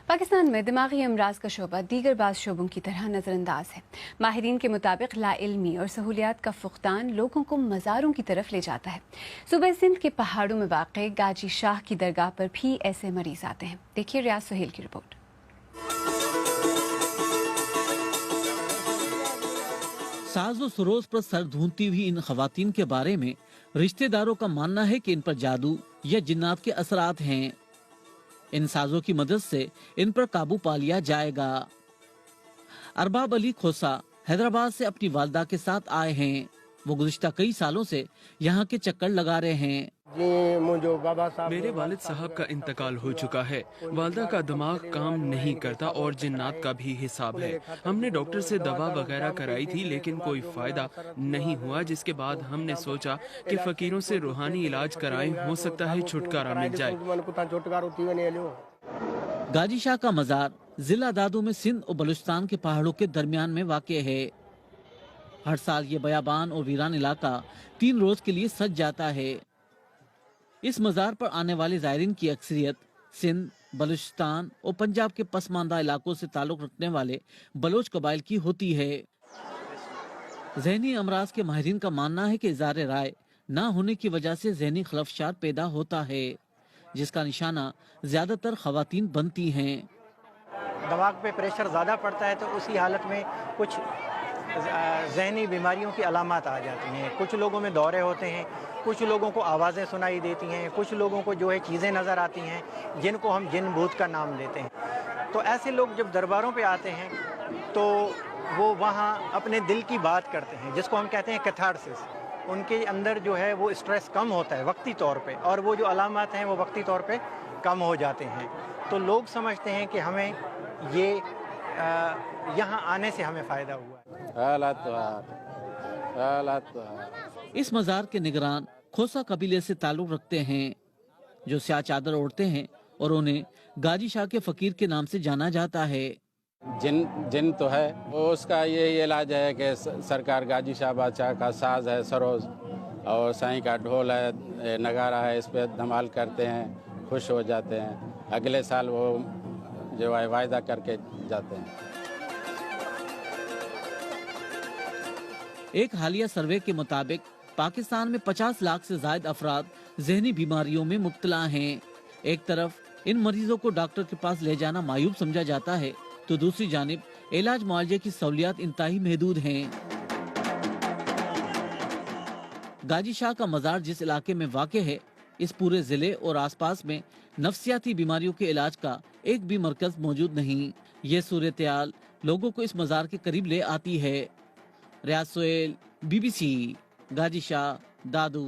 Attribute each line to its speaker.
Speaker 1: पाकिस्तान में दिमागी अमराज का शोबा दीगर बाज़ शोबों की तरह नज़रअंदाज है। माहिरीन के मुताबिक लाइल्मी और सहूलियात का फुकदान लोगों को मज़ारों की तरफ ले जाता है। सूबे सिंध के पहाड़ों में वाक़ गाजी शाह की दरगाह पर भी ऐसे मरीज आते हैं। देखिए रियाज सुहेल की रिपोर्ट।
Speaker 2: साजो सरोज पर सर धूंधती हुई इन खवातीन के बारे में रिश्तेदारों का मानना है कि इन पर जादू या जिन्नात के असरात हैं। इन साजों की मदद से इन पर काबू पा लिया जाएगा। अरबाब अली खोसा हैदराबाद से अपनी वालदा के साथ आए हैं। वो गुज़िश्ता कई सालों से यहाँ के चक्कर लगा रहे हैं।
Speaker 3: मेरे वालिद साहब का इंतकाल हो चुका है। वालदा का दिमाग काम नहीं करता और जिन्नात का भी हिसाब है। हमने डॉक्टर से दवा वगैरह कराई थी लेकिन कोई फायदा नहीं हुआ, जिसके बाद हमने सोचा कि फकीरों से रूहानी इलाज कराएं, हो सकता है छुटकारा मिल जाए।
Speaker 2: गाजी शाह का मज़ार जिला दादू में सिंध और बलूचिस्तान के पहाड़ों के दरमियान में वाक़े है। हर साल ये बयाबान और वीरान इलाका 3 रोज के लिए सज जाता है। इस मज़ार पर आने वाले ज़ायरीन की अक्सरियत सिंध, बलूचिस्तान और पंजाब के पसमानदा इलाकों से ताल्लुक़ रखने वाले बलोच कबाइल की होती है। ज़हनी अमराज के माहिरीन का मानना है कि इज़ारे राय ना होने की वजह से ज़हनी खलफशार पैदा होता है, जिसका निशाना ज़्यादातर ख़वातीन बनती हैं।
Speaker 4: दिमाग पे प्रेशर ज़्यादा पड़ता है तो उसी हालत में कुछ ज़हनी बीमारियों की अलामत आ जाती हैं। कुछ लोगों में दौरे होते हैं, कुछ लोगों को आवाज़ें सुनाई देती हैं, कुछ लोगों को जो है चीज़ें नज़र आती हैं जिनको हम जिन भूत का नाम लेते हैं। तो ऐसे लोग जब दरबारों पे आते हैं तो वो वहाँ अपने दिल की बात करते हैं, जिसको हम कहते हैं कैथारसिस। उनके अंदर जो है वो स्ट्रेस कम होता है वक्ती तौर पे, और वो जो अलामत हैं वो वक्ती तौर पे कम हो जाते हैं। तो लोग समझते हैं कि हमें ये यहाँ आने से हमें फ़ायदा हुआ।
Speaker 2: इस मज़ार के निगरान खोसा कबीले से ताल्लुक़ रखते हैं, जो स्याह चादर ओढ़ते हैं और उन्हें गाजी शाह के फ़कीर के नाम से जाना जाता है।
Speaker 5: जिन तो है वो उसका ये इलाज है कि सरकार गाजी शाह बादशाह का साज है सरोज, और साईं का ढोल है, नगारा है, इस पे धमाल करते हैं, खुश हो जाते हैं। अगले साल वो जो है वायदा करके जाते हैं।
Speaker 2: एक हालिया सर्वे के मुताबिक पाकिस्तान में 50 लाख से ज़ायद अफराद ज़हनी बीमारियों में मुब्तला हैं। एक तरफ इन मरीजों को डॉक्टर के पास ले जाना मायूब समझा जाता है, तो दूसरी जानिब इलाज मुआवजे की सहूलियात इंतहाई महदूद हैं। गाजी शाह का मज़ार जिस इलाके में वाक़े है, इस पूरे जिले और आसपास में नफ्सियाती बीमारियों के इलाज का एक भी मरकज मौजूद नहीं। ये सूरत-ए-हाल लोगों को इस मज़ार के करीब ले आती है। रियाज सुहेल, BBC, गाजी शाह, दादू।